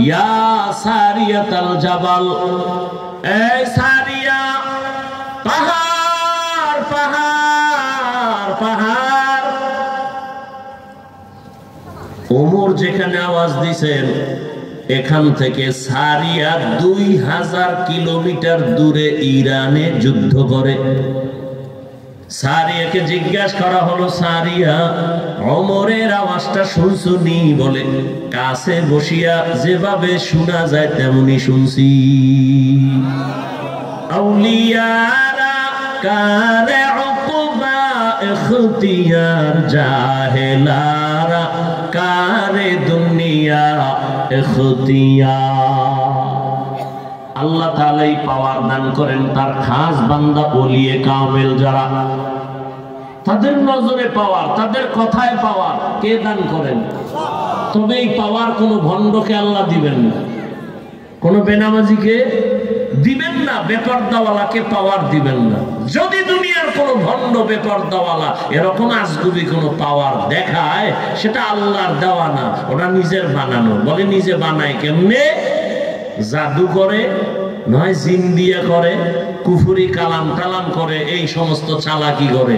ইয়া সারিয়াতাল জাবাল, এই সারিয়া, পাহাড় পাহাড় পাহাড়। ওমর যেখানে আওয়াজ দিছেন এখান থেকে সারিয়া 2000 কিলোমিটার দূরে ইরানে যুদ্ধ করে। সারিয়াকে জিজ্ঞাসা করা হলো, সারিয়া ওমরের আওয়াজটা শুনছুনি? বলে কাছে বসিয়া যেভাবে শোনা যায় তেমনি শুনছি। আউলিয়ারা কারে উকবা ইখতিয়ার, জাহেলারা কারে দুনিয়া ইখতিয়ার। আল্লাহ তাআলাই পাওয়ার দান করেন তার খাস বান্দা ওলিয়ে কামেল যারা, তাদের নজরে পাওয়ার, তাদের কথায় পাওয়ার কে দান করেন? তবে এই পাওয়ার কোনো ভণ্ডকে আল্লাহ দিবেন না, কোনো বেনামাজিকে দিবেন না, বেপরদাওয়ালাকে পাওয়ার দিবেন না। যদি দুনিয়ার কোনো ভণ্ড বেপরদাওয়ালা এরকম আজগুবি কোনো পাওয়ার দেখায়, সেটা আল্লাহর দেওয়া না, ওটা নিজের বানানো। বলে নিজে বানায় কেমনে? জাদু করে, নয় জিন দিয়ে করে, কুফরি কালাম টালাম করে, এই সমস্ত চালাকি করে।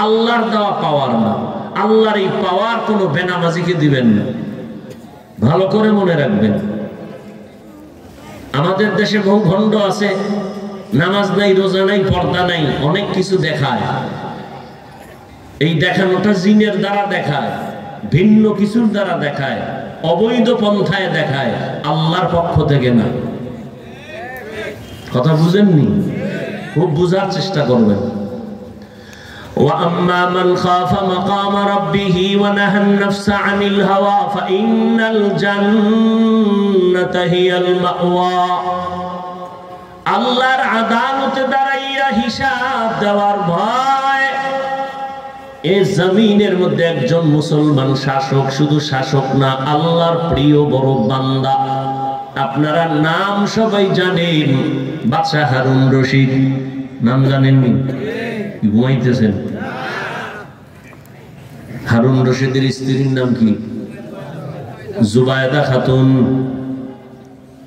আল্লাহর দেওয়া পাওয়ার না। আল্লাহর এই পাওয়ার কোনো বেনামাজিকে দিবেন না, ভালো করে মনে রাখবেন। আমাদের দেশে বহু ভণ্ড আছে, নামাজ নাই, রোজা নাই, পর্দা নাই, অনেক কিছু দেখায়। এই দেখানোটা জিনের দ্বারা দেখায়, ভিন্ন কিছুর দ্বারা দেখায়, অবৈধ পন্থায় দেখায়, আল্লাহর পক্ষ থেকে না। কথা বুঝেননি? খুব বুঝার চেষ্টা করবেন। وَأَمَّا مَنْ خَافَ مَقَامَ رَبِّهِ وَنَهَى النَّفْسَ عَنِ الْهَوَى فَإِنَّ الْجَنَّةَ هِيَ الْمَأْوَى। আল্লাহর আদালতে দাঁড়াইয়া হিসাব দেওয়ার ভয়। এই জমিনের মধ্যে একজন মুসলমান শাসক, শুধু শাসক না, আল্লাহর প্রিয় বড় বান্দা। আপনারা নাম সবাই জানেন, বাদশাহ হারুন রশিদ। নাম জানেননি? ঘুমাইতেছেন? হারুন রশিদের স্ত্রীর নাম কি? জুবায়দা খাতুন।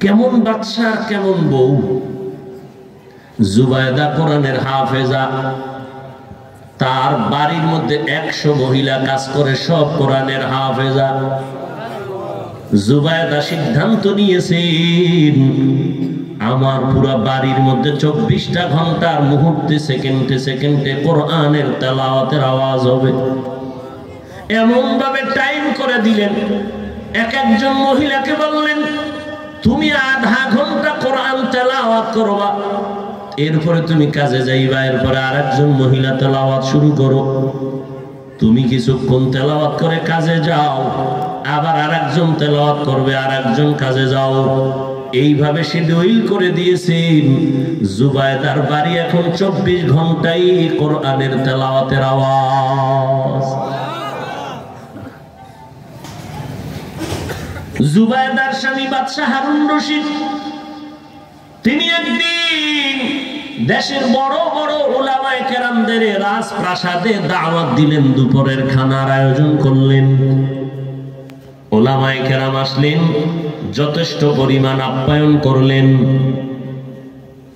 কেমন বাদশাহ, কেমন বউ! জুবায়দা কোরআনের হাফেজা, তার বাড়ির মধ্যে 100 মহিলা কাজ করে, সব কোরআনের হাফেজা। জুবায়দা সিদ্ধান্ত নিয়েছেন, আমার পুরা বাড়ির মধ্যে 24টা ঘন্টার মুহূর্তে, সেকেন্ডে সেকেন্ডে কোরআনের তেলাওয়াতের আওয়াজ হবে। এমন ভাবে টাইম করে দিলেন, এক একজন মহিলাকে বললেন, তুমি আধা ঘন্টা কোরআন তেলাওয়াত করবা, এরপরে তুমি কাজে যাইবা, এরপরে আরেকজন মহিলা তেলাওয়াত শুরু করো। তুমি কিছুক্ষণ তেলাওয়াত করে কাজে যাও, আবার আরেকজন তেলাওয়াত করবে, আরেকজন কাজে যাও। এইভাবে শিডিউল করে দিয়েছেন। জুবায়দার বাড়ি এখন 24 ঘন্টাই কোরআনের তেলাওয়াতের আওয়াজ। জুবায়দার স্বামী বাদশাহ হারুন রশিদ, তিনি একদিন দেশের বড় বড় উলামায়ে কেরামদের রাজপ্রাসাদে দাওয়াত দিলেন, দুপুরের খানার আয়োজন করলেন। উলামায়ে কেরাম আসলেন, যথেষ্ট পরিমাণ আপ্যায়ন করলেন।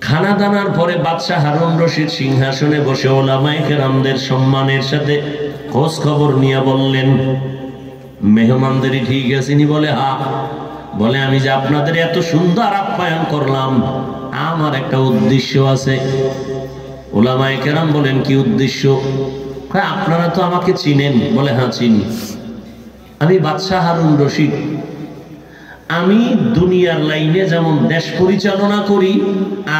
খানা দানার পরে বাদশাহ হারুন রশিদ সিংহাসনে বসে উলামায়ে কেরামদের সম্মানের সাথে খোঁজ খবর নিয়ে বললেন, মেহমানদেরই ঠিক আছেনি? বলে হ্যাঁ। বলে আমি যে আপনাদের এত সুন্দর আপ্যায়ন করলাম, আমার একটা উদ্দেশ্য আছে। উলামায়ে কেরাম বলেন, কি উদ্দেশ্য? আপনারা তো আমাকে চিনেন। বলে হ্যাঁ চিনি, আমি বাদশাহ হারুন রশিদ। আমি দুনিয়ার লাইনে যেমন দেশ পরিচালনা করি,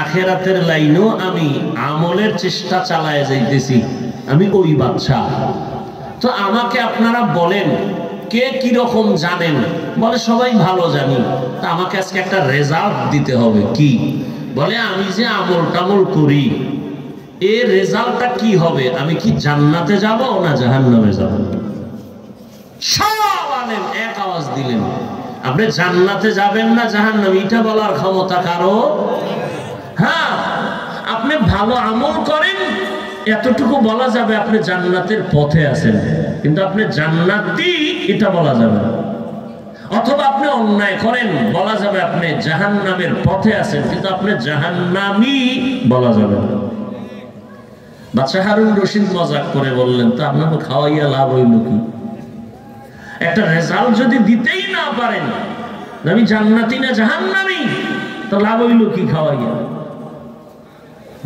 আখেরাতের লাইনেও আমি আমলের চেষ্টা চালায় যাইতেছি, আমি ওই বাদশাহ। তো আমাকে আপনারা বলেন, কে কিরকম জানেন? বলে সবাই ভালো জানি। তা আমাকে আজকে একটা রেজাল্ট দিতে হবে। কি? বলে আমি যে আমল টামল করি, এর রেজাল্টটা কি হবে? আমি কি জান্নাতে যাব না জাহান্নামে যাব? সব আলেম এক আওয়াজ দিলেন, আপনি জান্নাতে যাবেন না জাহান্নামে, এটা বলার ক্ষমতা কারো? হ্যাঁ, আপনি ভালো আমল করেন, এতটুকু বলা যাবে আপনি জান্নাতের পথে আছেন, কিন্তু আপনি জান্নাতি এটা বলা যাবে না। অথবা আপনি অন্যায় করেন, বলা যাবে আপনি জাহান্নামের পথে আছেন, কিন্তু আপনি জাহান্নামী বলা যাবে না। বাদশা হারুন রশিদ মজাক করে বললেন, তো আপনাকে খাওয়াইয়া লাভ হইল কি? একটা রেজাল্ট যদি দিতেই না পারেন আমি জান্নাতি না জাহান্নামী, তো লাভ হইল কি খাওয়াইয়া?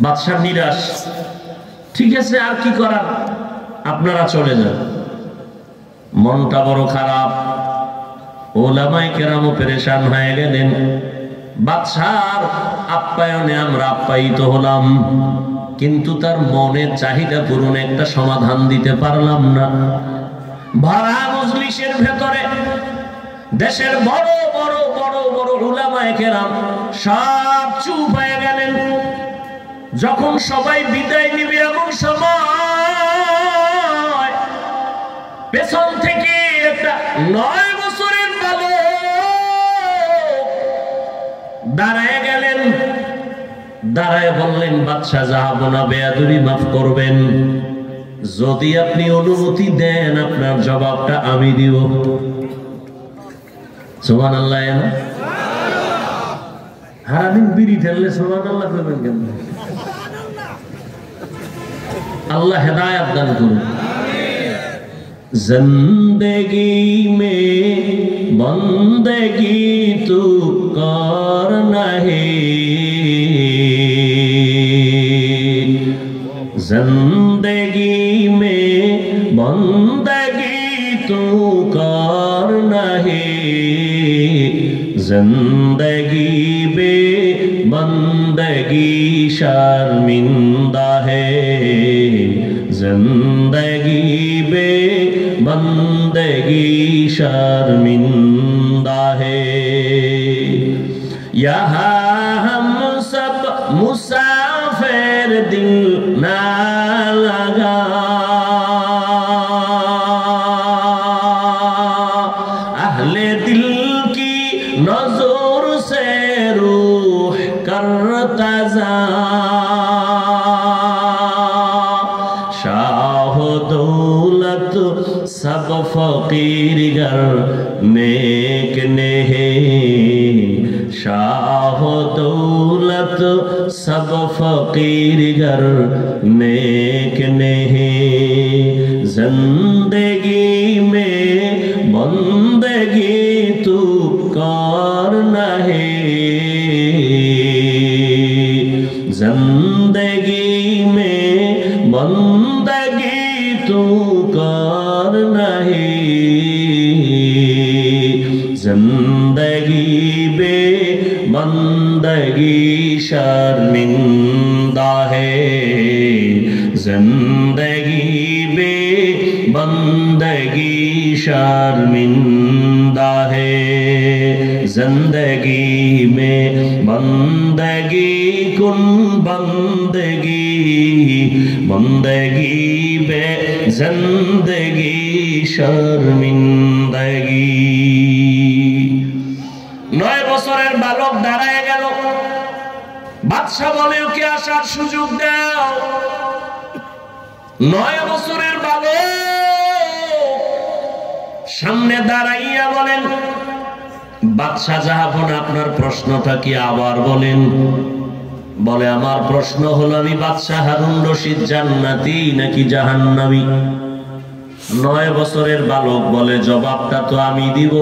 বাদশা নিরাশ। ঠিক আছে, আর কি করার, আপনারা চলে যান। মনটা বড় খারাপ, ওলামায়ে কেরামও পেরেশান হয়ে গেলেন। বাদশার আপ্যায়নে আমরা আপ্যায়িত হলাম, কিন্তু তার মনের চাহিদা পূরণে একটা সমাধান দিতে পারলাম না। ভরা মজলিসের ভেতরে দেশের বড় বড় বড় বড় উলামায়ে কেরাম সব চুপ হয়ে গেলেন। যখন সবাই বিদায় নিবে এমন সময় পেছন থেকে একটা 9 বছরের বালক দাঁড়ায় গেলেন। দাঁড়ায় বললেন, বাদশা যাহাবনা বেয়াদবি মাফ করবেন, যদি আপনি অনুমতি দেন আপনার জবাবটা আমি দিব। সুবহানাল্লাহ। হারাদিন বিড়ি ঠেললে সুবহানাল্লাহ করবেন কেন? আল্লাহ হেদায়েত দান করুন। जिंदगी में बंदगी तू कर नहीं, जिंदगी में बंदगी तू कर नहीं, जिंदगी बे बंदगी शर्मिंदा है, जिंदगी बे बंदगी शर्मिंदा है। यहाँ हम सब मुसाफिर दिल ना लगा, अहले दिल की नजर से रूह करता जा, शाह दौलत सब फकीर गर नेक नहीं, शाह दौलत सब फकीर गर नेक नहीं, जिंदगी में बंदगी तू कर नहीं, जिंदगी में बंदगी तू कर नहीं, जिंदगी बे बंदगी शर्मिंदा है, जिंदगी बे बंदगी शर्मिंदा है, जिंदगी में बंदगी कुन बंदगी, बंदगी बे जिंदगी शर्मिंदगी। 9 বছরের বালক দাঁড়ায় গেল। বাদশা বলে, ওকে আসার সুযোগ দাও। 9 বছরের বালক সামনে দাঁড়াইয়া বলেন, বাদশা জাহাপনা আপনার প্রশ্নটা কি আবার বলেন। বলে, আমার প্রশ্ন হলো আমি বাদশা হারুন রশিদ জান্নাতি নাকি জাহান্নামী? 9 বছরের বালক বলে, জবাবটা তো আমি দিব।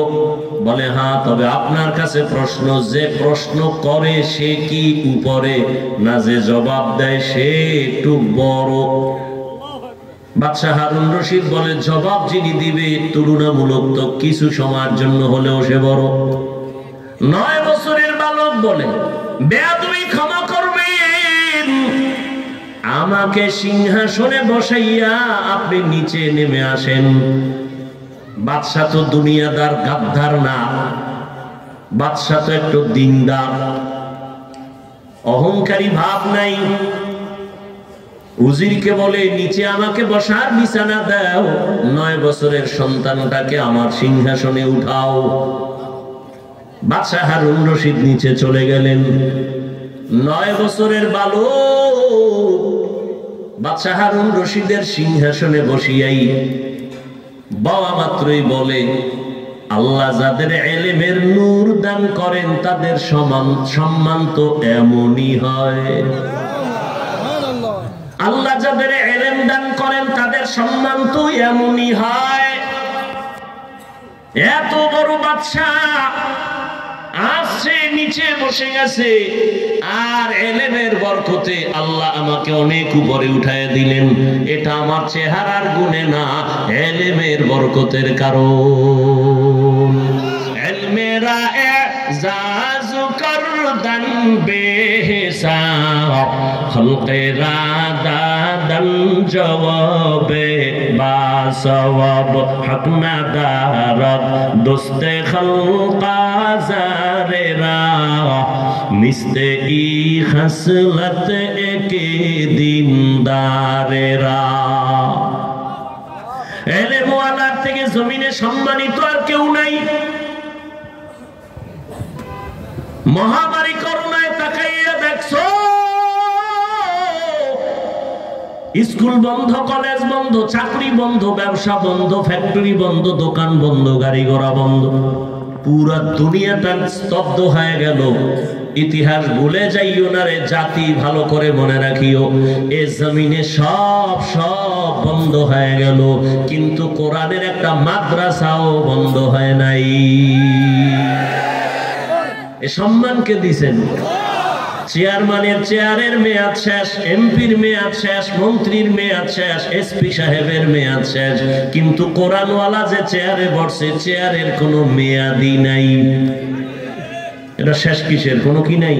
বলে, হ্যাঁ, তবে আপনার কাছে প্রশ্ন, যে প্রশ্ন করে সে কি উপরে, না যে জবাব দেয় সে একটু বড়? বাদশা হারুন রশিদ বলে, জবাব যিনি দিবে তুলনামূলক তো কিছু সময়ের জন্য হলেও সে বড়। 9 বছরের বালক বলে, বেয়াদবি ক্ষমা করবেন, আমাকে সিংহাসনে বসাইয়া আপনি নিচে নেমে আসেন। বাদশা তো দুনিয়াদার গাদ্দার না, বাদশা তো একটু দিনদার, অহংকারী ভাব নাই। উজিরকে বলে, নিচে আমাকে বসার বিছানা দাও, 9 বছরের সন্তানটাকে আমার সিংহাসনে উঠাও। বাদশা হারুন রশিদ নিচে চলে গেলেন। 9 বছরের বালক বাদশা হারুন রশিদের সিংহাসনে বসিয়াই বাবা মাত্রই বলে, আল্লাহ যাদের ইলমের নূর দান করেন তাদের সম্মান তো এমনই হয়। আল্লাহ যাদের ইলম দান করেন তাদের সম্মান তো এমনই হয়। এত বড় বাদশা আসছে নিচে বসে গেছে, আর ইলমের বরকতে আল্লাহ আমাকে অনেক উপরে উঠায় দিলেন। এটা আমার চেহারার গুণে না, ইলমের বরকতের কারণ। ইলমেরা এজাজু করদান বেহিসাব, খলকেরা দাদান জওয়াবে বাসওয়াব, হক না দারদ দোস্তে খলকা জারেরা, মিস্তে ই খসলত একে দিনদারেরা। ইলম ওয়ালার থেকে জমিনে সম্মানিত আর কেউ নাই। মহামারী করোনায় তাকাইয়া দেখছো, স্কুল বন্ধ, কলেজ বন্ধ, চাকরি বন্ধ, ব্যবসা বন্ধ, ফ্যাক্টরি বন্ধ, দোকান বন্ধ, গাড়ি ঘোড়া বন্ধ, পুরা দুনিয়াটা স্তব্ধ হয়ে গেল। ইতিহাস ভুলে যাইও না রে জাতি, ভালো করে মনে রাখিও, এ জমিনে সব বন্ধ হয়ে গেল, কিন্তু কোরআনের একটা মাদ্রাসাও বন্ধ হয় নাই। এ সম্মানকে দিছেন। চেয়ারম্যানের চেয়ারের মেয়াদ শেষ, এমপির মেয়াদ শেষ, মন্ত্রীর মেয়াদ শেষ, এসপি সাহেবের মেয়াদ শেষ, কিন্তু কোরআনওয়ালা যে চেয়ারে বসে চেয়ারের কোনো মেয়াদই নাই। এটা শেষ কিসের? কোনো কি নাই।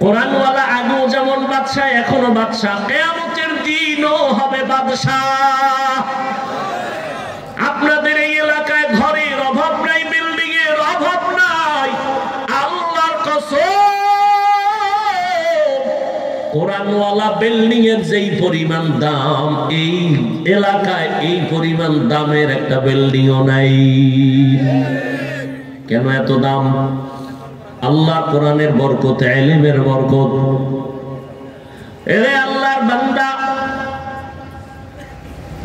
কোরআনওয়ালা আগেও যেমন বাদশা, এখনো বাদশা, কিয়ামতের দিনও হবে বাদশা। আপনাদের এই এলাকায় ঘরের অভাব নাই, বিল্ডিং এর অভাব নাই। আল্লাহর কসম, কোরআনওয়ালা বিল্ডিং এর যেই পরিমাণ দাম, এই এলাকায় এই পরিমাণ দামের একটা বিল্ডিংও নাই। কেন এত দাম? আল্লাহ কোরআনের বরকত, ইলমের বরকত। এরে আল্লাহর বান্দা,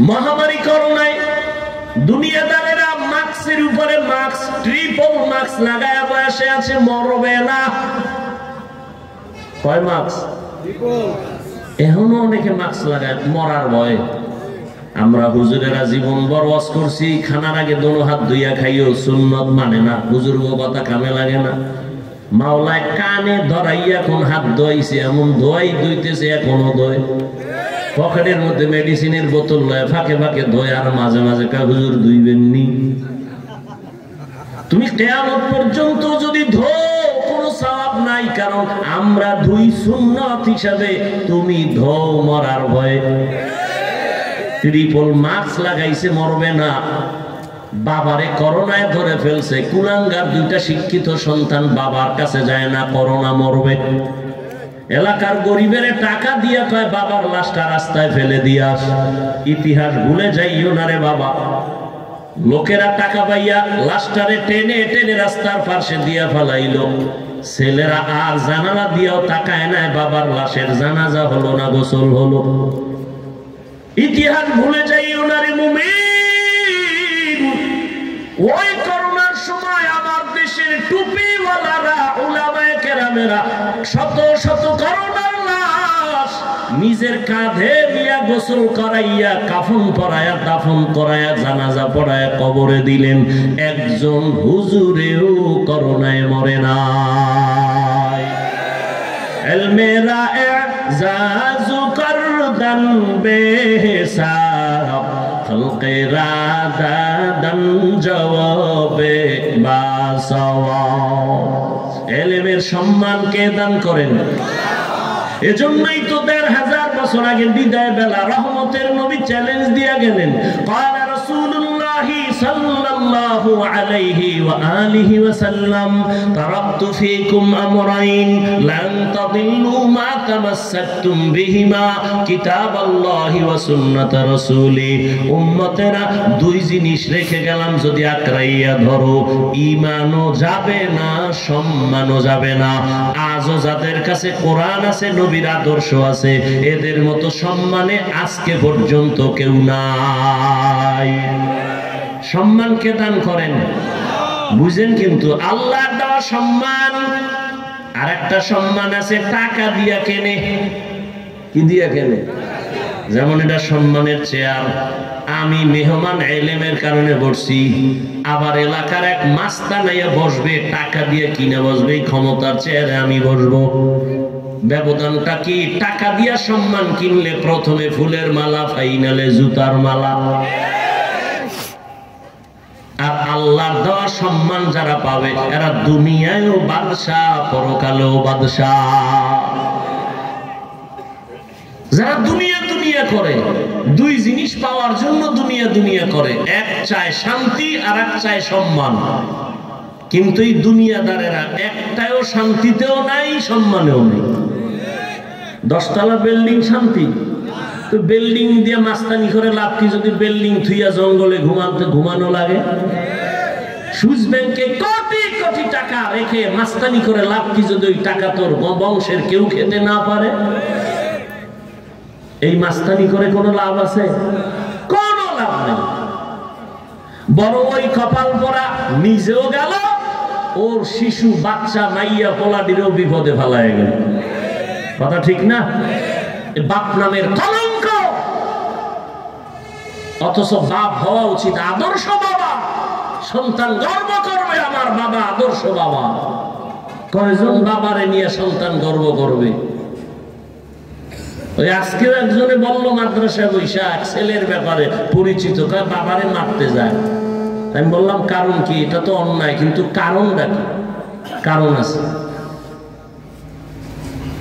মহামারী করোনায় দুনিয়াদারেরা মাস্কের উপরে মাস্ক, ট্রিপল মাস্ক লাগায়া বসে আছে, মরবে না। কয় মাস্ক? এখনো অনেকে মাস্ক লাগায় মরার ভয়। আমরা হুজুরেরা জীবন বড় ওয়াজ করছি, খানার আগে দোনো হাত ধুইয়া খাইও, সুন্নত মানে না, হুজুর কথা কামে লাগে না। মাওলায় কানে ধরাইয়া এখন হাত ধোয়াইছে, এমন ধোয়াই ধুইতেছে, এখনো ধোয়। পকেটের মধ্যে মেডিসিনের বোতল লয়, ফাঁকে ফাঁকে ধোয়, আর মাঝে মাঝে কা হুজুর ধুইবেননি। তুমি কিয়ামত পর্যন্ত যদি ধো, কোনো সওয়াব নাই, কারণ আমরা ধুই সুন্নাত হিসাবে, তুমি ধো মরার ভয়ে। ট্রিপল মাস্ক লাগাইছে, মরবে না। বাবারে করোনায় ধরে ফেলছে, কুলাঙ্গার দুইটা শিক্ষিত সন্তান বাবার কাছে যায় না, করোনা মরবে। এলাকার গরিবের টাকা দিয়া কয় বাবার লাশটা রাস্তায় ফেলে দিয়া। ইতিহাস ভুলে যাইও না রে বাবা। লোকেরা টাকা পাইয়া লাশটারে টেনে টেনে রাস্তার পাশে দিয়া ফেলাইলো। ছেলেরা আর জানালা দিয়াও তাকায় নাই, বাবার লাশের জানাজা হলো না, গোসল হলো। ইতিহাস ভুলে যাইও না রে মুমিন। ওই করোনার সময় আমার দেশের টুপিওয়ালারা, উলামায়ে কেরামেরা শত শত করোনার লাশ নিজের কাঁধে নিয়ে গোসল করাইয়া, কাফন পরাইয়া, দাফন করাইয়া, জানাজা পড়াইয়া কবরে দিলেন। একজন হুজুরেও করোনায় মরে নাই। ইলমেরা এজাজু করদান বেহিসাব, খলকেরা দাদান জওয়াবে বাসওয়াব। ইলমের সম্মান কে দান করেন? এজন্যই তো ১৫০০ বছর আগে বিদায় বেলা রহমতের নবী চ্যালেঞ্জ দিয়া গেলেন। ক্বালা রাসূলুল্লাহি সাল্লাল্লাহু আলাইহি ওয়া আলিহি ওয়া সাল্লাম, তারাকতু ফীকুম আমরাইন লান তাদিল্লু মা তামাসসাকতুম বিহিমা, কিতাবাল্লাহি ওয়া সুন্নাত রাসূলি। উম্মতেরা, দুই জিনিস রেখে গেলাম, যদি আকরাইয়া ধরো, ঈমানও যাবে না, সম্মানও যাবে না। আজও যাদের কাছে কোরআন আছে, নবীর আদর্শ আছে, এদের মতো সম্মানে আজকে পর্যন্ত কেউ নাই। সম্মানকে দান করেন, বুঝেন? কিন্তু আল্লাহ দেওয়া সম্মান আর একটা সম্মান আছে টাকা দিয়া কেনে। কি দিয়া কেনে? যেমন এটা সম্মানের চেয়ার, আমি মেহমান এলেমের কারণে বসছি, আবার এলাকার এক মাস্তানাইয়া বসবে, টাকা দিয়ে কিনে বসবে, ক্ষমতার চেয়ারে আমি বসবো। ব্যবধানটা কি? টাকা দিয়া সম্মান কিনলে প্রথমে ফুলের মালা, ফাইনালে জুতার মালা। আর আল্লাহ দেওয়া সম্মান যারা পাবে এরা দুনিয়ায়ও বাদশাহ, পরকালেও বাদশাহ। যারা দুনিয়া দুনিয়া করে, দুই জিনিস পাওয়ার জন্য দুনিয়া দুনিয়া করে, এক চায় শান্তি আর এক চায় সম্মান। কিন্তু এই দুনিয়াদারেরা একটাও শান্তিতেও নাই, সম্মানেও নেই। 10 তলা বিল্ডিং শান্তি? তো বিল্ডিং দিয়ে মাস্তানি করে লাভ কি যদি বিল্ডিং থুইয়া জঙ্গলে ঘুমানো লাগে? সুইস ব্যাংকে কোটি কোটি টাকা রেখে মাস্তানি করে লাভ কি যদি ওই টাকা তোর বংশের কেউ খেতে না পারে? এই মাস্তানি করে কোনো লাভ আছে? কোনো লাভ নেই। বড় ওই কপাল পরা নিজেও গেল, ওর শিশু বাচ্চা মাইয়া পোলাটিরও বিপদে ফেলায় গেল। কথা ঠিক না? বাপ নামের কলঙ্ক। অথচ বাপ হওয়া উচিত আদর্শ বাবা। সন্তান গর্ব করবে আমার বাবা আদর্শ বাবা। কয়জন বাবারে নিয়ে সন্তান গর্ব করবে? ওই আজকে একজনে বলল মাদ্রাসায় বৈশা ছেলের ব্যাপারে পরিচিত, বাবারে মারতে যায়। আমি বললাম কারণ কি? এটা তো অন্যায়, কিন্তু কারণটা কি? কারণ আছে।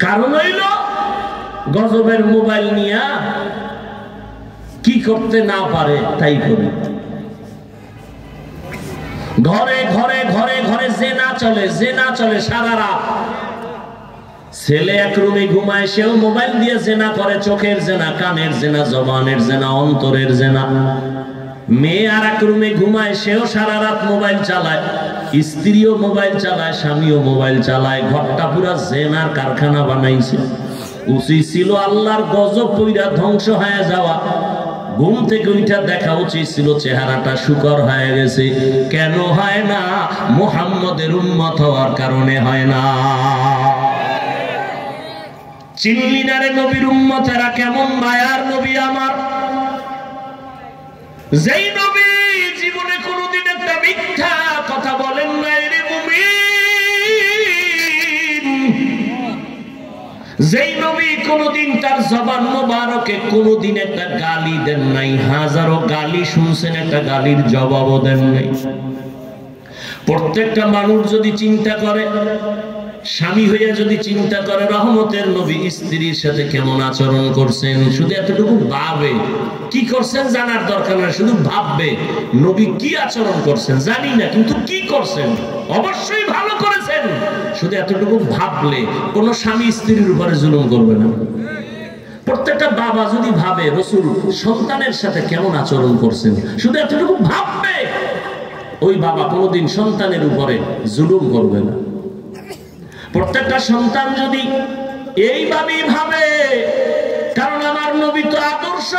কারণ হইল গজবের মোবাইল নিয়া কি করতে না পারে তাই করে। ঘরে ঘরে ঘরে ঘরে জেনা চলে, জেনা চলে সারা রাত। ছেলে এক রুমে ঘুমায়, সেও মোবাইল দিয়ে জেনা করে, চোখের জেনা, কানের জেনা, জবানের জেনা, অন্তরের জেনা। মেয়ে আর এক রুমে ঘুমায়, সেও সারা রাত মোবাইল চালায়, স্ত্রীও মোবাইল চালায়, স্বামীও মোবাইল চালায়। ঘরটা পুরা জেনার কারখানা বানাইছে। উচিত ছিল আল্লাহর গজব পইরা ধ্বংস হয়ে যাওয়া। ঘুম থেকে উঠা দেখা উচিত ছিল চেহারাটা শুকর হয়ে গেছে। কেন হয় না? মুহাম্মদের উম্মত হওয়ার কারণে হয় না। চিনলি না রে নবীর উম্মতেরা কেমন মায়ার নবী আমার? যেই নবী জীবনে কোনোদিন একটা মিথ্যা কথা বলেন নাই রে মুমিন। যেই নবী কোনোদিন তার জবান মোবারকে কোনোদিন একটা গালি দেন নাই, হাজারো গালি শুনছেন, একটা গালির জবাবও দেন নাই। প্রত্যেকটা মানুষ যদি চিন্তা করে, স্বামী হইয়া যদি চিন্তা করে রহমতের নবী স্ত্রীর সাথে কেমন আচরণ করছেন, শুধু এতটুকু ভাবে, কি করছেন জানার দরকার না, শুধু ভাববে নবী কি আচরণ করছেন জানি না, কিন্তু কি করছেন অবশ্যই ভালো করেছেন। শুধু এতটুকু ভাবলে কোন স্বামী স্ত্রীর উপরে জুলুম করবে না। প্রত্যেকটা বাবা যদি ভাবে রাসূল সন্তানের সাথে কেমন আচরণ করছেন, শুধু এতটুকু ভাববে, ওই বাবা কোনোদিন সন্তানের উপরে জুলুম করবে না। প্রত্যেকটা সন্তান যদি এইভাবেই ভাবে, কারণ আমার নবী তো আদর্শ,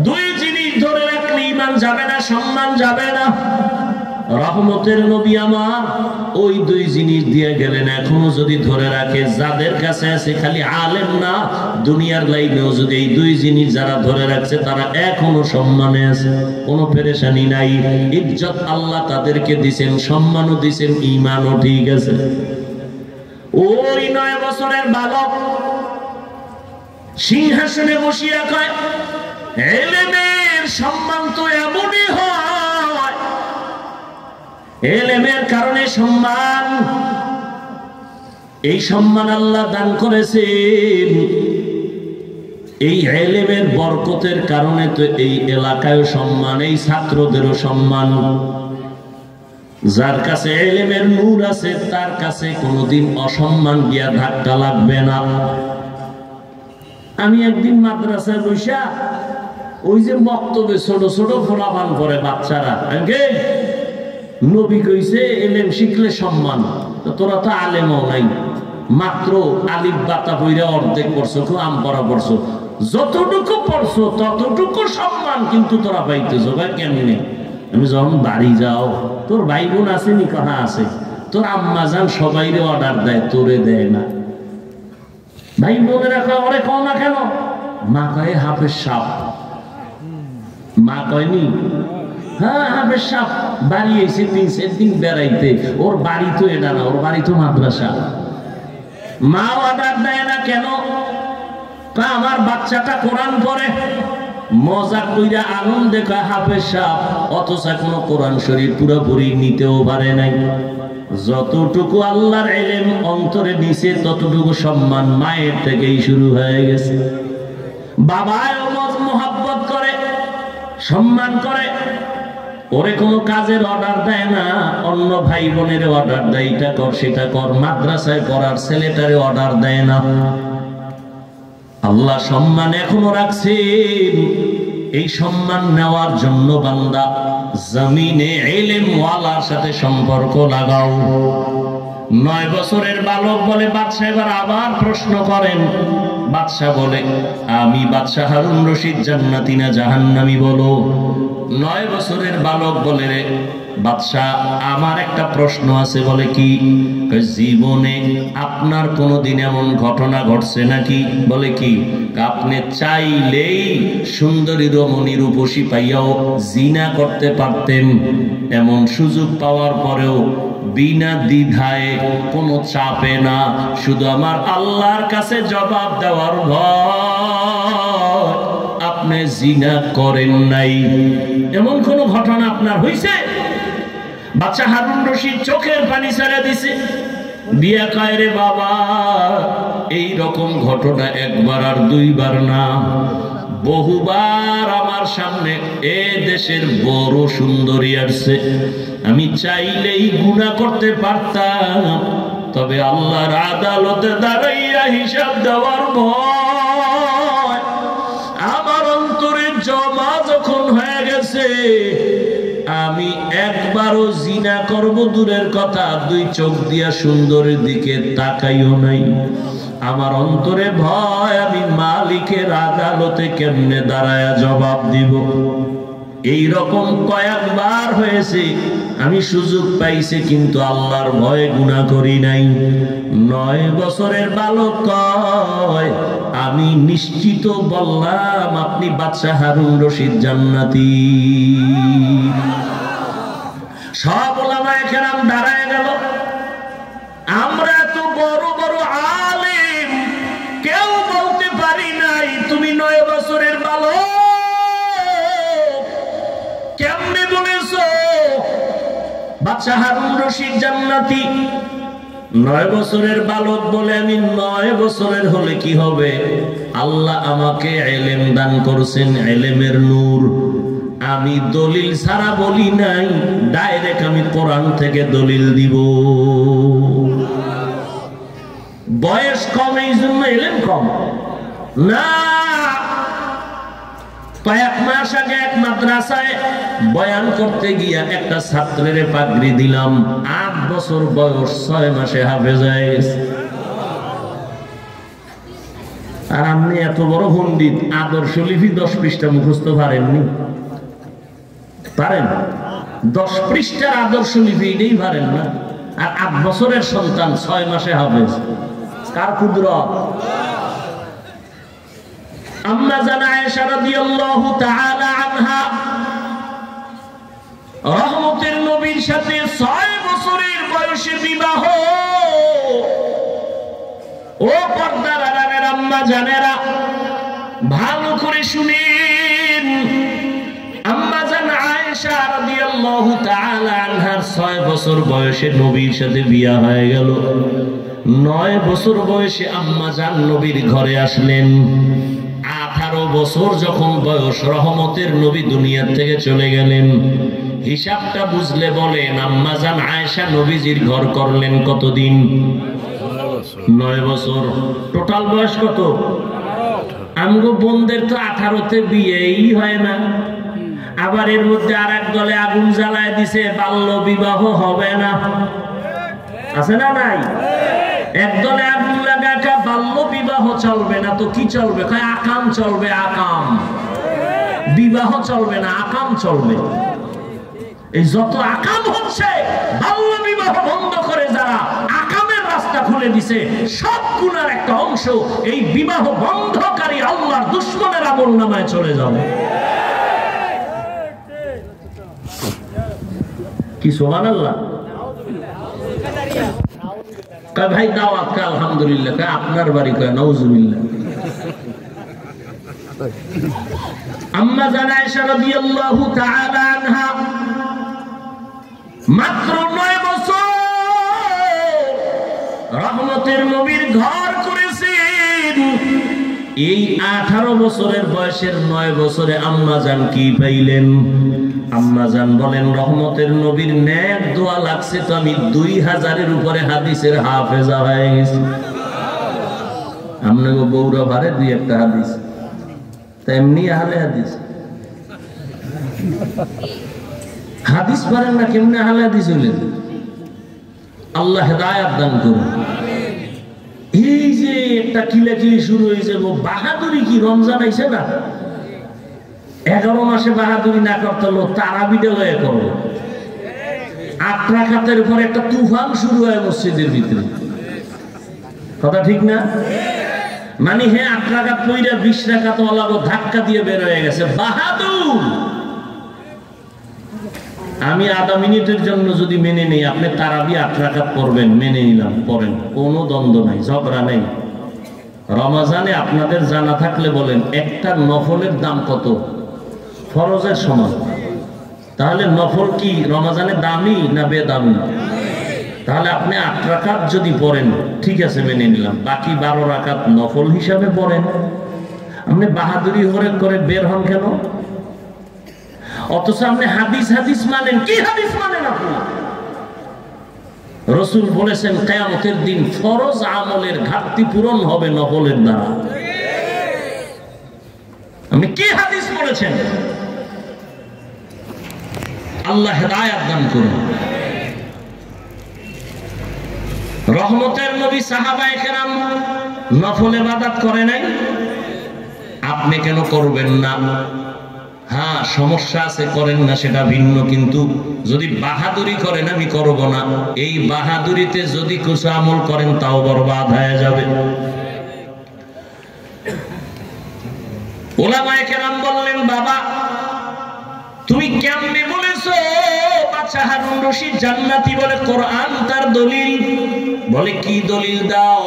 দুই জিনিস ধরে রাখলে ঈমান যাবে না, সম্মান যাবে না। রহমতের নবী আমার ওই দুই জিনিস দিয়ে গেলেন, এখনো যদি ধরে রাখে, যাদের কাছে আছে খালি আলেম না, দুনিয়ার লাইনেও যদি এই দুই জিনিস যারা ধরে রাখছে তারা এখনো সম্মানে আছে, কোনো পেরেশানি নাই। ইজ্জত আল্লাহ তাদেরকে দিছেন, সম্মানও দিছেন, ঈমানও ঠিক আছে। ওই 9 বছরের বালক সিংহাসনে বসিয়া কয়, এলেমের সম্মান তো এমনই হয়, এলেমের কারণে সম্মান। এই সম্মান আল্লাহ দান করেছেন, এই এলেমের বরকতের কারণে তো এই এলাকায় সম্মান, এই ছাত্রদেরও সম্মান। যার কাছে এলেমের নূর আছে তার কাছে কোনোদিন অসম্মান গিয়া ধাক্কা লাগবে না। আমি একদিন মাদ্রাসায় বসা ওই যে বক্তব্যে ছোট ছোট ফোলাপান করে বাচ্চারা, নবী কইছে এলেম শিখলে সম্মান, তোরা তো আলেমও নাই, মাত্র আলিফ বাতা পইরা অর্ধেক পড়ছো, খুব আম পড়া পড়ছো, যতটুকু পড়ছো ততটুকু সম্মান কিন্তু তোরা পাইতেছ। কেমনে? আমি যখন বাড়ি যাও, তোর ভাই বোন আসেনি? কথা আছে। তোর আম্মা জান সবাইরে অর্ডার দেয়, তোরে দেয় না। ভাই বোনেরা কয় ওরে কও না কেন? মা কয় হাফেজ সাপ। মা কয়নি? হ্যাঁ হাফেজ সাপ বাড়ি এসে 3-4 দিন বেড়াইতে। ওর বাড়ি তো এটা না, ওর বাড়ি তো মাদ্রাসা। মা অর্ডার দেয় না কেন? আমার বাচ্চাটা কোরআন পড়ে। মজা কইরা আনন্দে কয় হাফেজ সাপ, অথচ কোনো কোরআন শরীফ পুরোপুরি নিতেও পারে নাই। যতটুকু আল্লাহর ইলম অন্তরে নিছে ততটুকু সম্মান মায়ের থেকেই শুরু হয়ে গেছে। বাবাও মোহাব্বত করে, সম্মান করে। ওরে কোনো কাজের অর্ডার দেয় না, অন্য ভাই বোনের অর্ডার দেয়, এটা কর সেটা কর। মাদ্রাসায় পড়ার ছেলেটারে অর্ডার দেয় না। আল্লাহ সম্মান এখনো রাখছেন। এই সম্মান নেওয়ার জন্য বান্দা জমিনে ইলম ওয়ালার সাথে সম্পর্ক লাগাও। 9 বছরের বালক বলে বাদশা এবার আবার প্রশ্ন করেন। বাদশা বলে আমি বাদশা হারুন রশিদ জান্নাতি না জাহান্নামী বলো। 9 বছরের বালক বলে রে বাদশা আমার একটা প্রশ্ন আছে। বলে কি? জীবনে আপনার কোনোদিন এমন ঘটনা ঘটছে নাকি? বলে কি? আপনি চাইলেই সুন্দরী রমণী রূপসী পাইয়াও জিনা করতে পারতেন, এমন সুযোগ পাওয়ার পরেও বিনা দ্বিধায় কোনো চাপে না, শুধু আমার আল্লাহর কাছে জবাব দেওয়ার ভয় আপনি জিনা করেন নাই। এমন কোন ঘটনা আপনার হইছে? বাদশা হারুন রশিদ চোখের পানি ছেড়ে দিছে, দিয়া কয় রে বাবা এই রকম ঘটনা একবার আর দুইবার না, বহুবার আমার সামনে এ দেশের বড় সুন্দরী আসছে। আমি চাইলেই গুনাহ করতে পারতাম, তবে আল্লাহর আদালতে দাঁড়াইয়া হিসাব দেওয়ার ভয় আমার অন্তরে জমা যখন হয়ে গেছে, আমি একবারও জিনা করব দূরের কথা, 2 চোখ দিয়া সুন্দরের দিকে তাকাইও নাই। আমার অন্তরে ভয় আমি মালিকের আদালতে কেমনে দাঁড়ায়া জবাব দিব। এই রকম কয়েকবার হয়েছে, আমি সুযোগ পাইছি কিন্তু আল্লাহর ভয়ে গুনাহ করি নাই। 9 বছরের বালক কয় আমি নিশ্চিত বললাম আপনি বাদশা হারুন রশিদ জান্নাতি। সব উলামায়ে কেরাম দাঁড়ায় গেল। আমরা তো বড় বড় আলেম, কেউ বলতে পারি নাই তুমি 9 বছরের বালক, কেমনে বলেছো বাদশা হারুন রশিদ জান্নাতি? 9 বছরের বালক বলে আমি 9 বছরের হলে কি হবে? আল্লাহ আমাকে ইলম দান করেছেন, ইলমের নূর। আমি দলিল ছাড়া বলি নাই, ডাইরেক্ট আমি কোরআন থেকে দলিল দিব। বয়স কম এই জন্য ইলম কম না। কয়েক মাস আগে এক মাদ্রাসায় বয়ান করতে গিয়া একটা ছাত্রের পাগড়ি দিলাম, 8 বছর বয়স, 6 মাসে হাফেজ হয়ে গেছে। আর আপনি এত বড় পণ্ডিত, আদর্শ লিপি 10 পৃষ্ঠা মুখস্থ পারেননি? পারেন? 10 পৃষ্ঠার আদর্শ লিপি এটাই পারেন না। আর 8 বছরের সন্তান 6 মাসে হাফেজ। কার কুদরত? আম্মা জান আয়েশা রাদিয়াল্লাহু তাআলা আনহা রহমতের নবীর সাথে 6 বছরের বয়সে বিবাহ। ও পর্দার আড়ালের আম্মা জানেরা ভালো করে শুনেন। আম্মা জান আয়েশা রাদিয়াল্লাহু তাআলা আনহার 6 বছর বয়সে নবীর সাথে বিয়ে হয়ে গেল। 9 বছর বয়সে আম্মা জান নবীর ঘরে আসলেন। 18 বছর যখন বয়স, রহমতের নবী দুনিয়া থেকে চলে গেলেন। হিসাবটা বুঝলে বলেন আম্মা জান আয়েশা নবীজির ঘর করলেন কতদিন? 9 বছর। টোটাল বয়স কত? আমগো বোনদের তো 18তে বিয়েই হয় না। আবার এর মধ্যে আর এক দলে আগুন জ্বালায় দিছে, বাল্য বিবাহ হবে না, আছে না নাই? একদলে আগুন লাগাকা বাল্য বিবাহ চলবে না তো কি চলবে? কয় আকাম চলবে। আকাম বিবাহ চলবে না, আকাম চলবে। এই যত আকাম হচ্ছে, বাল্য বিবাহ বন্ধ করে যারা আকামের রাস্তা খুলে দিছে, সব গুনার একটা অংশ এই বিবাহ বন্ধকারী আল্লাহর দুশমনের আমলনামায় চলে যাবে। কি সুবহানাল্লাহ। কয় ভাই দাওয়াত, কয় আলহামদুলিল্লাহ। কয় আপনার বাড়ি? কয় নাউজুবিল্লাহ। আম্মা জান আয়েশা রাদিয়াল্লাহু তাআলা আনহা মাত্র 9 বছর রহমতের নবীর ঘর করেছেন। এই 18 বছরের বয়সের 9 বছরে আম্মা জান কি পাইলেন? আম্মা জান বলেন, রহমতের নবীর নেক দোয়া লাগছে তো আমি 2000-এর উপরে হাদিসের হাফেজা হয়ে গেছি। আপনাকে বউরা ভারে 2-1টা হাদিস, তেমনি আহলে হাদিস। হাদিস পারেন না, কেমনে আহলে হাদিস হইলেন? আল্লাহ হেদায়েত দান করুন। এই যে একটা কিলাকিলি শুরু হয়েছে, বাহাদুরি কি রমজান আইছে না? 11 মাসে বাহাদুরি না করতে হলো তারাবিটা লয়ে করবো। 8 রাকাতের উপর একটা তুফান শুরু হয় মসজিদের ভিতরে, কথা ঠিক না? মানে হ্যাঁ 8 রাকাত পইরা 20 রাকাত ওয়ালাগো ধাক্কা দিয়ে বের হয়ে গেছে, বাহাদুর। আমি আধা মিনিটের জন্য যদি মেনে নেই আপনি তারাবি 8 রাকাত পড়বেন, মেনে নিলাম, পড়েন, কোনো দ্বন্দ্ব নাই, ঝগড়া নেই। রমজানে আপনাদের জানা থাকলে বলেন, একটা নফলের দাম কত? ফরজের সমান। তাহলে নফল কি রমজানে দামি না বেদামি? তাহলে আপনি 8 রাকাত যদি পড়েন ঠিক আছে, মেনে নিলাম, বাকি 12 রাকাত নফল হিসাবে পড়েন। আপনি বাহাদুরি করে বের হন কেন? অথচ আপনি হাদিস মানেন। কি হাদিস মানেন আপনি? রাসূল বলেছেন কিয়ামতের দিন ফরজ আমলের ঘাটতি পূরণ হবে নফলের দ্বারা। আপনি কি হাদিস বলেছেন? আল্লাহ হেদায়েত দান করুন। রহমতের নবী সাহাবায়ে কেরাম নফল ইবাদত করে নাই, আপনি কেন করবেন না? হ্যাঁ সমস্যা আছে, করেন না, সেটা ভিন্ন। কিন্তু যদি বাহাদুরি করেন আমি করব না, এই বাহাদুরিতে যদি কিছু আমল করেন তাও বরবাদ হয়ে যাবে। উলামায়ে কেরাম বললেন, বাবা তুমি কেমনে বলেছো বাচ্চা হারুন রশিদ জান্নাতি? বলে কোরআন তার দলিল। বলে কি দলিল দাও?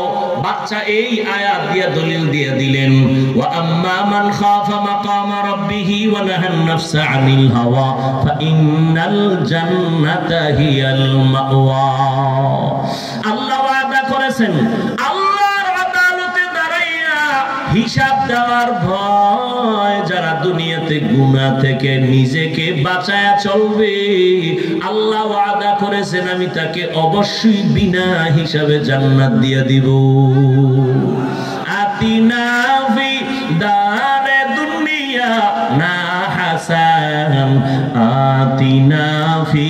বাচ্চা এই আয়াত দিয়া দলিল দিয়ে দিলেন, ওয়া আম্মা মান খাফা মাকামা রাব্বিহি ওয়া নাহান নাফসা আনিল হাওয়া ফাইন্নাল জান্নাতা হিয়াল মাওয়া। আল্লাহ ওয়াদা করেছেন, আল্লাহর আদালতে দাঁড়াইয়া হিসাব দেওয়ার ভয় যারা দুনিয়াতে গুনাহ থেকে নিজেকে বাঁচায়া চলবে, আল্লাহ ওয়াদা করেছেন আমি তাকে অবশ্যই বিনা হিসাবে জান্নাত দিয়ে দিব। আতিনা ফি দারে দুনিয়া না হাসান, আতিনা ফি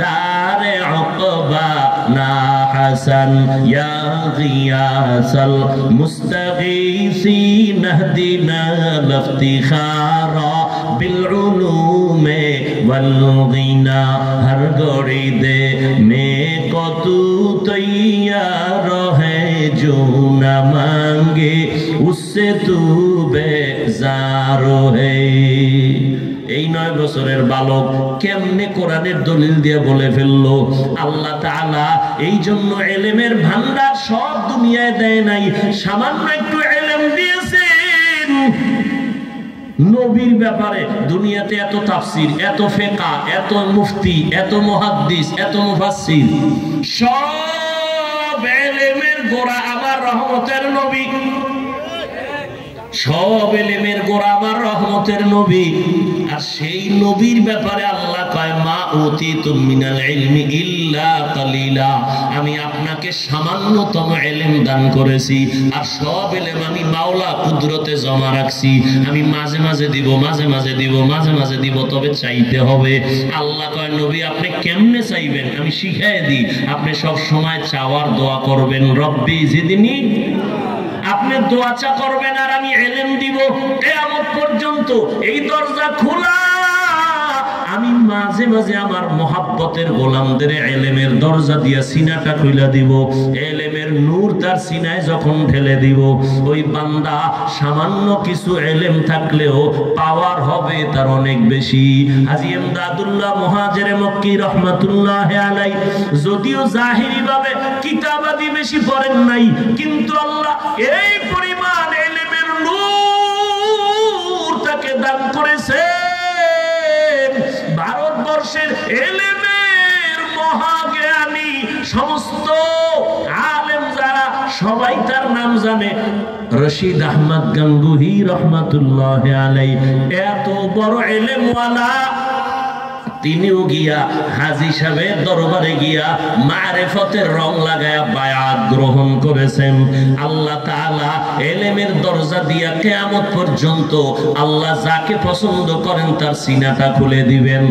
দারে উকবা না হাসান, ইয়া গিয়াসাল মুস্তাগীসিন ইহদিনা লিফতিখারা বিল উলুমে ওয়াল গিনা। हर घड़ी दे में को तू तैयार है, जो न मांगे उससे तू बेजार है। এই 9 বছরের বালক কেমনে কোরআনের দলিল দিয়ে বলে ফেললো? আল্লাহ তাআলা এই জন্য ইলমের ভান্ডার সব দুনিয়ায় দেয় নাই, সামান্য একটু ইলম দিয়েছেন। নবীর ব্যাপারে দুনিয়াতে এত তাফসীর, এত ফিকহ, এত মুফতি, এত মুহাদ্দিস, এত মুফাসসির, সব ইলমের গোড়া আমার রহমতের নবী। সব এলেমের গোড়া আমার রহমতের নবী। আর সেই নবীর ব্যাপারে আল্লাহ কয় মা উতিতুম মিনাল ইলমি ইল্লা কালিলা, আমি আপনাকে সামান্যতম ইলম দান করেছি, আর সব ইলম আমি মাওলা কুদরতে জমা রাখছি। আমি মাঝে মাঝে দিব, মাঝে মাঝে দিব, মাঝে মাঝে দিব, তবে চাইতে হবে। আল্লাহ কয় নবী আপনি কেমনে চাইবেন আমি শিখাই দিই। আপনি সব সময় চাওয়ার দোয়া করবেন, রব্বি জিদনি। আপনি দোয়া চা করবেন আর আমি ইলম দিব। কিয়ামত পর্যন্ত এই দরজা খোলা। আমি মাঝে মাঝে আমার মহাব্বতের গোলামদের ইলমের দরজা দিয়া সিনাটা খুলে দিব। ইলমের নূর তার সিনায় যখন ঢেলে দিব, ওই বান্দা সামান্য কিছু ইলম থাকলেও পাওয়ার হবে তার অনেক বেশি। হাজী ইমদাদুল্লাহ মুহাজিরে মক্কি রহমাতুল্লাহ আলাই যদিও জাহিরি ভাবে কিতাবাদি বেশি পড়েন নাই, কিন্তু আল্লাহ এই পরিমাণ ইলমের নূর তাকে দান করেছে। ভারতবর্ষের ইলমের মহাজ্ঞানী সমস্ত আলেম যারা, সবাই তার নাম জানে। রশিদ আহমদ গাঙ্গুহি রহমাতুল্লাহ আলাইহি এত বড় ইলমওয়ালা, তিনিও গিয়া হাজী সাহেবের দরবারে গিয়া মারিফতের রং লাগায়া বায়াত গ্রহণ করেছেন। আল্লাহ তাআলা ইলমের দরজা দিয়া কিয়ামত পর্যন্ত আল্লাহ যাকে পছন্দ করেন তার সিনাটা খুলে দিবেন।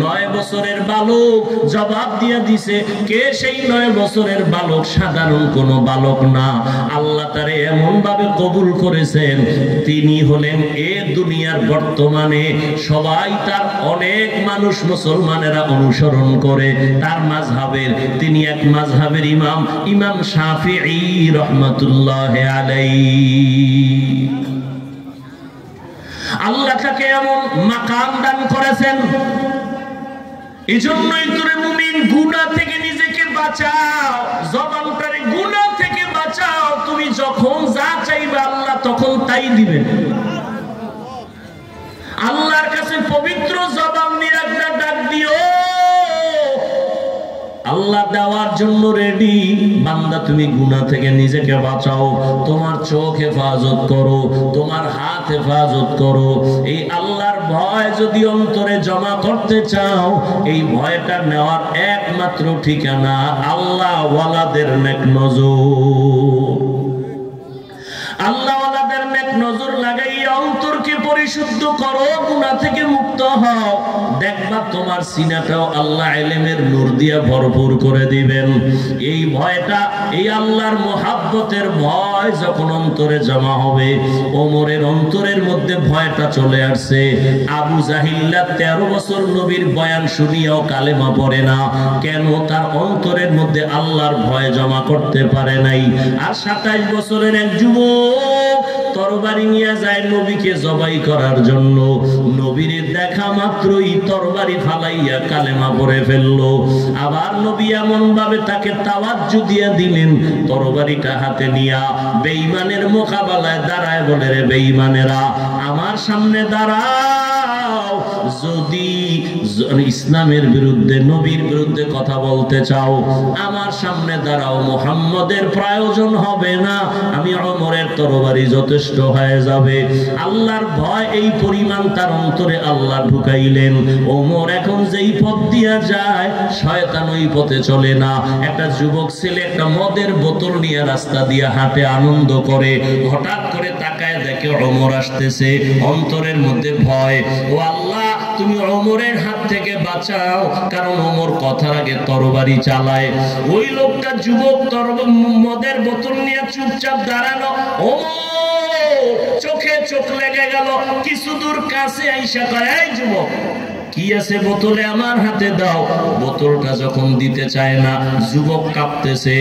9 বছরের বালক জবাব দিয়া দিছে, কে সেই 9 বছরের বালক? সাধারণ কোনো বালক না, আল্লাহ তারে এমন ভাবে কবুল করেছেন, তিনি হলেন এ দুনিয়ার বর্তমানে সবাই তার অনেক মানুষ মুসলমানেরা অনুসরণ করে তার মাযহাবের। তিনি এক মাযহাবের ইমাম, ইমাম শাফিঈ রাহমাতুল্লাহ আলাইহি। আল্লাহ তাকে এমন মাকাম দান করেছেন। এজন্যই তোরে মুমিন গুনাহ থেকে নিজেকে বাঁচাও, জবানটারে গুনাহ থেকে বাঁচাও। তুমি যখন যা চাইবে আল্লাহ তখন তাই দিবেন। আল্লাহর কাছে পবিত্র জবান নিয়ে একটা ডাক দিও, আল্লাহ দেওয়ার জন্য রেডি। বান্দা তুমি গুনাহ থেকে নিজেকে বাঁচাও, তোমার চোখ হেফাজত করো, তোমার হাত হেফাজত করো। এই আল্লাহর ভয় যদি অন্তরে জমা করতে চাও, এই ভয়টা নেওয়ার একমাত্র ঠিকানা আল্লাহ ওয়ালাদের নেক নজর। আল্লাহ ওয়ালাদের নেক নজর লাগাইয়া অন্তরকে পরিশুদ্ধ করো, গুনাহ থেকে মুক্ত হও। দেখবা তোমার সিনাটাও আল্লাহ ইলমের নূর দিয়া ভরপুর করে দিবেন। এই ভয়টা, এই আল্লাহর মুহাব্বতের ভয় যখন অন্তরে জমা হবে, ওমরের অন্তরের মধ্যে ভয়টা চলে আসছে। আবু জাহিল্লা 13 বছর নবীর বয়ান শুনিয়াও কালেমা পড়ে না। কেন? তার অন্তরের মধ্যে আল্লাহর ভয় জমা করতে পারে নাই। আর 27 বছরের এক যুবক তরবারি নিয়ে যায় নবীকে জবাই করার জন্য। নবীর দেখা মাত্রই তরবারি ফালাইয়া কালেমা পড়ে ফেললো। আবার নবী এমন ভাবে তাকে তাওয়াজ্জু দিয়ে দিলেন, তরবারিটা হাতে নিয়া বেঈমানের মোকাবেলায় দাঁড়ায় বলে, রে বেঈমানেরা আমার সামনে দাঁড়াও, যদি ইসলামের বিরুদ্ধে, নবীর বিরুদ্ধে কথা বলতে চাও আমার সামনে দাঁড়াও। মুহাম্মদের প্রয়োজন হবে না, আমি ওমরের তরবারি যথেষ্ট হয়ে যাবে। আল্লাহর ভয় এই পরিমাণ তার অন্তরে আল্লাহ ঢুকাইলেন। ওমর এখন যেই পথ দিয়া যায় শয়তান ওই পথে চলে না। একটা যুবক ছেলে একটা মদের বোতল নিয়ে রাস্তা দিয়ে হাঁটে, আনন্দ করে, হঠাৎ করে তাকায় দেখে ওমর আসতেছে, অন্তরের মধ্যে ভয়। ও আল্লাহ তুমি ওমরের হাত থেকে বাঁচাও, কারণ ওমর কথার আগে তরবারি চালায়। ওই লোকটা যুবক মদের বোতল নিয়ে চুপচাপ দাঁড়ানো। ওমর চোখে চোখ লেগে গেল। কিছু দূর কাছে আইসা কয়, এই যুবক কি আছে বোতলে, আমার হাতে দাও। বোতলটা যখন দিতে চায় না, যুবক কাঁপতেছে,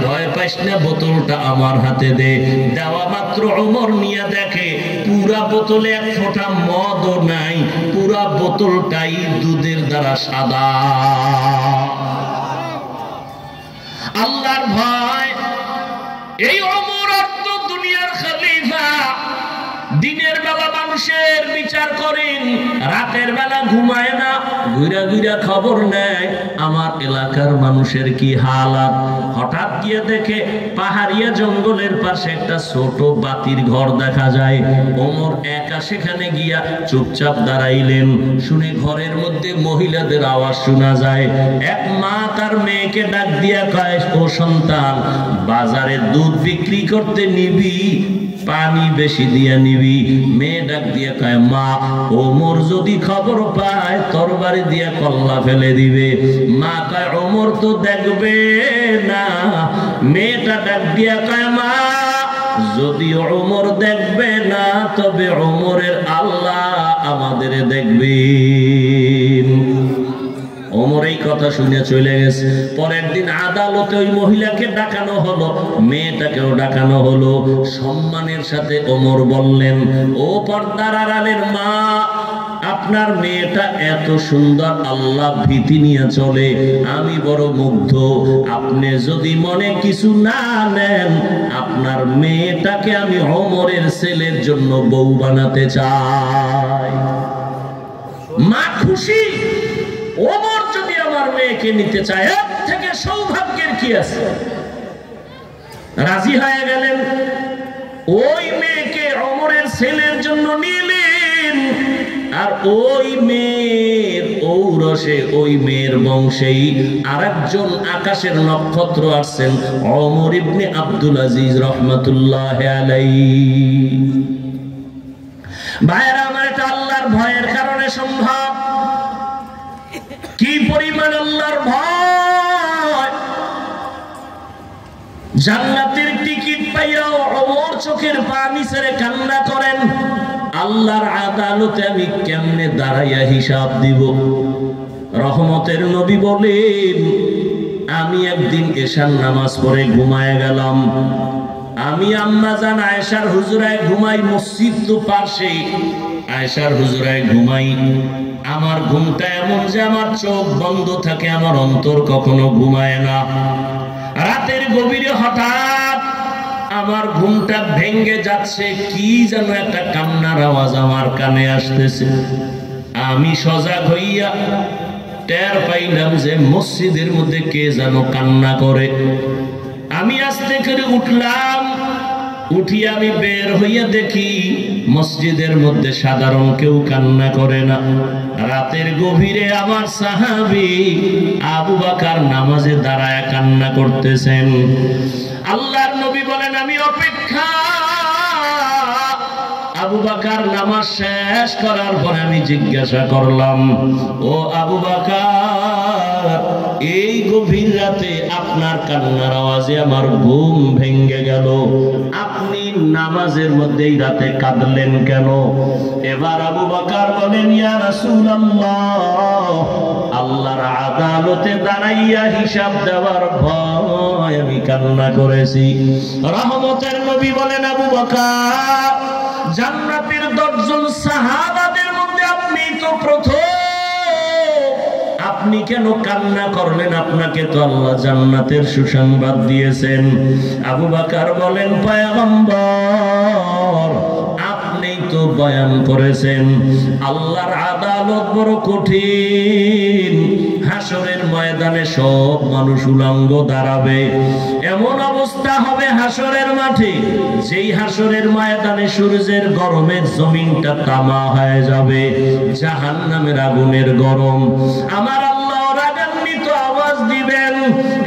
ভয় পাইস না, বোতলটা আমার হাতে দে। দেওয়া মাত্র ওমর নিয়ে দেখে পুরা বোতলে এক ফোঁটা মদও নাই, পুরা বোতলটাই দুধের দ্বারা সাদা। আল্লাহর ভয়। এই ওমর অর্থ দুনিয়ার খলিফা। দিনের বেলা মানুষের বিচার করেন, রাতের বেলা ঘুমায় না, ঘুরা ঘুরা খবর নেয় আমার এলাকার মানুষের কি হালাত। হঠাৎ গিয়ে দেখে পাহাড়িয়া জঙ্গলের পাশে একটা ছোট বাতির ঘর দেখা যায়। ওমর একা সেখানে গিয়া চুপচাপ দাঁড়াইলেন। শুনে ঘরের মধ্যে মহিলাদের আওয়াজ শোনা যায়। এক মা তার মেয়েকে ডাক দিয়া কয়, ও সন্তান, বাজারে দুধ বিক্রি করতে নিবি, পানি বেশি দিয়া নিবি। মেয়ে ডাক দিয়া কয়, মা, ওমর যদি খবর পায় তরবারি দিয়া কল্লা ফেলে দিবে। মা কয়, ওমর তো দেখবে না। মেয়েটা ডাক দিয়া কয়, মা, যদি ওমর দেখবে না তবে ওমরের আল্লাহ আমাদের দেখবেন। ওমর এই কথা শুনে চলে গেছে। পরের দিন আদালতে ওই মহিলাকে ডাকানো হলো, মেয়েটাকেও ডাকানো হলো। সম্মানের সাথে ওমর বললেন, ও পর্দার আড়ালের মা, আপনার মেয়েটা এত সুন্দর, আল্লাহ ভীতি নিয়ে চলে, আমি বড় মুগ্ধ। আপনি যদি মনে কিছু না নেন, আপনার মেয়েটাকে আমি ওমরের ছেলের জন্য বউ বানাতে চাই। মা খুশি, ওমর যদি আমার মেয়েকে নিতে চায়, এর থেকে সৌভাগ্যের কি আছে। রাজি হয়ে গেলেন। ওই মেয়েকে ওমরের ছেলের জন্য নিলেন। আর ওই মেয়ের ঔরসে, ওই মেয়ের বংশেই আরেকজন আকাশের নক্ষত্র আসছেন, ওমর ইবনে আব্দুল আজিজ রহমাতুল্লাহ আলাইহি। ভাইরা আমার, এটা আল্লাহর ভয়ের কারণে সম্ভব। কি পরিমাণ আল্লাহর ভয়! জান্নাতের টিকিট পাইয়া ওমর চোখের পানি ছেড়ে কান্না করেন, আল্লাহর আদালতে আমি কেমনে দাঁড়াইয়া হিসাব দিব। রহমতের নবী বলেন, আমি একদিন এশার নামাজ পড়ে ঘুমায় গেলাম। আমি আম্মা জান আয়েশার হুজরায় ঘুমাই, মসজিদ তো পাশেই, আয়েশার হুজরায় ঘুমাই। আমার ঘুমটা এমন যে আমার চোখ বন্ধ থাকে, আমার অন্তর কখনো ঘুমায় না। রাতের গভীরে হঠাৎ আমার ঘুমটা ভেঙ্গে যাচ্ছে, কি যেন একটা কান্নার আওয়াজ আমার কানে আসতেছে। আমি সজাগ হইয়া টের পাইলাম যে মসজিদের মধ্যে কে যেন কান্না করে। আমি আস্তে করে উঠলাম, উঠিয়া আমি বের হইয়া দেখি মসজিদের মধ্যে সাধারণ কেউ কান্না করে না। রাতের গভীরে আমার সাহাবী আবু বকর নামাজে দাঁড়ায় কান্না করতেছেন। আল্লাহর নবী বলেন, আমি অপেক্ষা। আবু বকর নামাজ শেষ করার পরে আমি জিজ্ঞাসা করলাম, ও আবু বকর, এই গভীর রাতে আপনার কান্নার আওয়াজে আমার ঘুম ভেঙ্গে গেল, আপনি নামাজের মধ্যে এই রাতে কাঁদলেন কেন? এবার আবু বকর বলেন, ইয়া রাসূলুল্লাহ, আল্লাহর আদালতে দাঁড়াইয়া হিসাব দেওয়ার ভয় আমি কান্না করেছি। রহমতের নবী বলেন, আবু বকর, জান্নাতের 10 জন সাহাবাদের মধ্যে আপনি তো প্রথম, আপনি কেন কান্না করলেন? আপনাকে তো আল্লাহ জান্নাতের সুসংবাদ দিয়েছেন। আবু বকর বলেন, পয়গম্বর, আপনি তো বয়ান করেছেন আল্লাহর আদালত বড় কঠিন। হাসরের ময়দানে সব মানুষ উলঙ্গ দাঁড়াবে, এমন অবস্থা হবে হাসরের মাঠে, যেই হাসরের ময়দানে সূর্যের গরমে জমিনটা তামা হয়ে যাবে, জাহান্নামের আগুনের গরম। আমার আল্লাহ রাগান্বিত আওয়াজ দিবেন,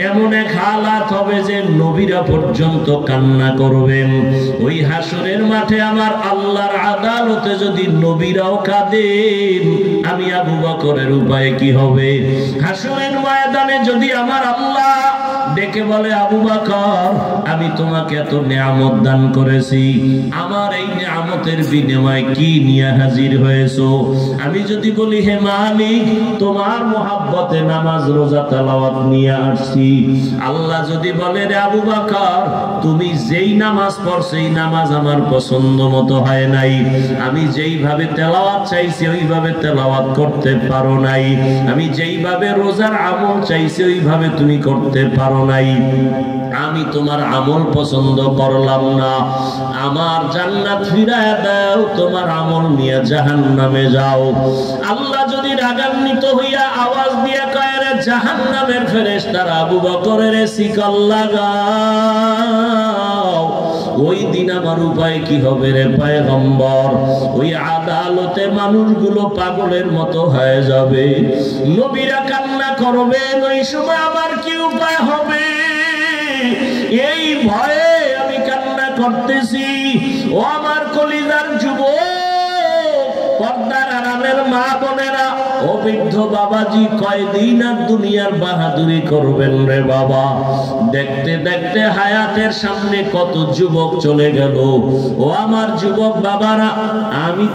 এমন এক হালাত হবে যে নবীরা পর্যন্ত কান্না করবেন। ওই হাসরের মাঠে আমার আল্লাহর আদালতে যদি নবীরাও কাঁদেন, আমি আবু বকরের উপায় কি হবে? হাসরের ময়দানে যদি আমার আল্লাহ ডেকে বলে, আবু বকর, আমি তোমাকে এত নিয়ামত দান করেছি, আমার এই নিয়ামতের বিনিময়ে কি নিয়ে হাজির হয়েছো? আমি যদি বলি, হে মালিক, তোমার মোহাব্বতে নামাজ রোজা তেলাওয়াত নিয়ে আসছি। আল্লাহ যদি বলে, রে আবু বকর, তুমি যেই নামাজ পড়ছো এই নামাজ আমার পছন্দ মতো হয় নাই, আমি যেইভাবে তেলাওয়াত চাইছি ওইভাবে তেলাওয়াত করতে পারো নাই, আমি যেইভাবে রোজার আমল চাইছি ওইভাবে তুমি করতে পারো নাই, আমি তোমার আমল পছন্দ করলাম না, আমার জান্নাত ফিরায় দাও, তোমার আমল নিয়ে জাহান্নামে যাও। আল্লাহ যদি রাগান্বিত হইয়া আওয়াজ দিয়া কয়, রে জাহান্নামের ফেরেশতারা আবু বকরের শিকল লাগাও। ওই দিন আমার উপায় কি হবে রে পয়গম্বর? ওই আদালতে মানুষগুলো পাগলের মতো হয়ে যাবে, নবীরা কান্না করবেন, ওই সময় আমার কি উপায় হবে? এই ভয়ে আমি কান্না করতেছি। ও আমার কলিজার যুবক, পর্দার আড়ালের মা বোনেরা, ও বৃদ্ধ বাবাজি, কয়দিন আর দুনিয়ার বাহাদুরি করবেন রে বাবা? দেখতে দেখতে হায়াতের সামনে কত যুবক চলে গেল। ও আমার যুবক বাবারা, আমি